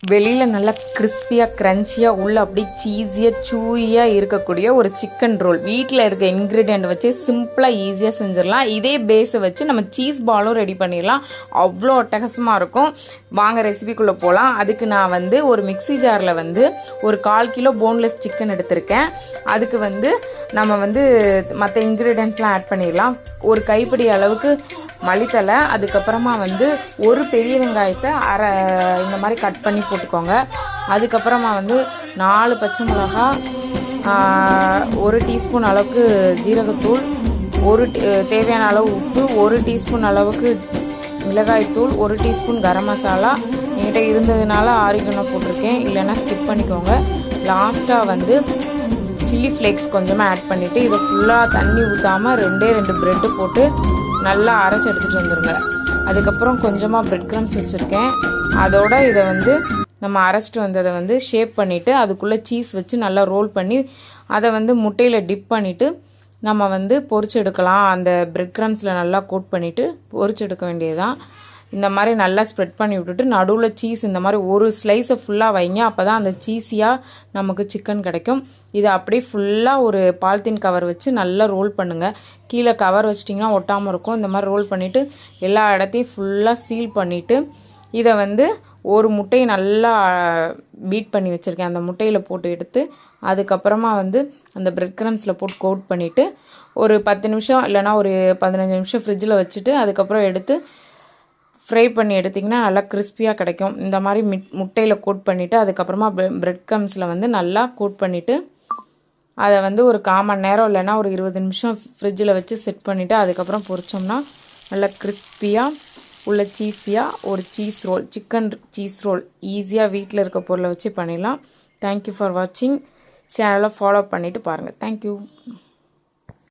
வெளியில் நல்லா கிறிஸ்பியாக க்ரன்ச்சியாக உள்ள அப்படியே சீஸியாக சூயியாக இருக்கக்கூடிய ஒரு சிக்கன் ரோல் வீட்டில் இருக்க இன்க்ரீடியண்ட் வச்சு சிம்பிளாக ஈஸியாக செஞ்சிடலாம். இதே பேஸை வச்சு நம்ம சீஸ் பாலும் ரெடி பண்ணிடலாம். அவ்வளோ அட்டகாசமாக இருக்கும். வாங்க ரெசிபிக்குள்ளே போகலாம். அதுக்கு நான் ஒரு மிக்ஸி ஜாரில் ஒரு 1/4 கிலோ போன்லெஸ் சிக்கன் எடுத்திருக்கேன். அதுக்கு நம்ம மற்ற இன்க்ரீடியன்ட்ஸ்லாம் ஆட் பண்ணிடலாம். ஒரு கைப்பிடி அளவுக்கு மல்லித்தலை, அதுக்கப்புறமா ஒரு பெரிய வெங்காயத்தை இந்த மாதிரி கட் பண்ணி போட்டுக்கோங்க. அதுக்கப்புறமா 4 பச்சை மிளகா, 1 டீஸ்பூன் அளவுக்கு ஜீரகத்தூள், தேவையான அளவு உப்பு, 1 டீஸ்பூன் அளவுக்கு மிளகாய்த்தூள், 1 டீஸ்பூன் கரம் மசாலா. என்கிட்ட இருந்ததுனால ஆரிகனோ போட்டிருக்கேன், இல்லைன்னா ஸ்கிப் பண்ணிக்கோங்க. லாஸ்ட்டாக சில்லி ஃப்ளேக்ஸ் கொஞ்சமாக ஆட் பண்ணிவிட்டு இதை ஃபுல்லாக தண்ணி ஊற்றாமல் 2 ப்ரெட்டு போட்டு நல்லா அரைச்சி எடுத்துகிட்டு வந்துடுங்க. அதுக்கப்புறம் கொஞ்சமாக ப்ரெட் க்ரம்ஸ் வச்சுருக்கேன். அதோட இதை நம்ம அரைச்சிட்டு வந்ததை ஷேப் பண்ணிவிட்டு அதுக்குள்ளே சீஸ் வச்சு நல்லா ரோல் பண்ணி அதை முட்டையில் டிப் பண்ணிவிட்டு நம்ம பொரிச்சு எடுக்கலாம். அந்த ப்ரெட் க்ரம்ஸில் நல்லா கோட் பண்ணிவிட்டு பொரிச்சு எடுக்க வேண்டியது தான். இந்த மாதிரி நல்லா ஸ்ப்ரெட் பண்ணி விட்டுட்டு நடுவில் சீஸ் இந்த மாதிரி ஒரு ஸ்லைஸை ஃபுல்லாக வைங்க. அப்போ தான் அந்த சீஸியாக நமக்கு சிக்கன் கிடைக்கும். இதை அப்படியே ஃபுல்லாக ஒரு பாலித்தீன் கவர் வச்சு நல்லா ரோல் பண்ணுங்கள். கீழே கவர் வச்சிட்டிங்கன்னா ஒட்டாமல் இருக்கும். இந்த மாதிரி ரோல் பண்ணிவிட்டு எல்லா இடத்தையும் ஃபுல்லாக சீல் பண்ணிவிட்டு இதை ஒரு முட்டையை நல்லா பீட் பண்ணி வச்சுருக்கேன். அந்த முட்டையில் போட்டு எடுத்து அதுக்கப்புறமா அந்த ப்ரெட் க்ரம்ஸில் போட்டு கோட் பண்ணிவிட்டு ஒரு 10 நிமிஷம் இல்லைனா ஒரு 15 நிமிஷம் ஃப்ரிட்ஜில் வச்சுட்டு அதுக்கப்புறம் எடுத்து ஃப்ரை பண்ணி எடுத்திங்கன்னா நல்லா கிறிஸ்பியாக கிடைக்கும். இந்த மாதிரி முட்டையில் கோட் பண்ணிவிட்டு அதுக்கப்புறமா ப்ரெட் க்ரம்ஸில் நல்லா கோட் பண்ணிவிட்டு அதை ஒரு 1/4 மணி நேரம் இல்லைனா ஒரு 20 நிமிஷம் ஃப்ரிட்ஜில் வச்சு செட் பண்ணிவிட்டு அதுக்கப்புறம் பொரிச்சோம்னா நல்லா கிறிஸ்பியாக உள்ள சீஸியாக ஒரு cheese roll, chicken cheese roll ஈஸியாக வீட்டில் இருக்க பொருளை வச்சு பண்ணிடலாம். தேங்க்யூ ஃபார் வாட்சிங். சேனலை ஃபாலோ பண்ணிவிட்டு பாருங்கள். தேங்க்யூ.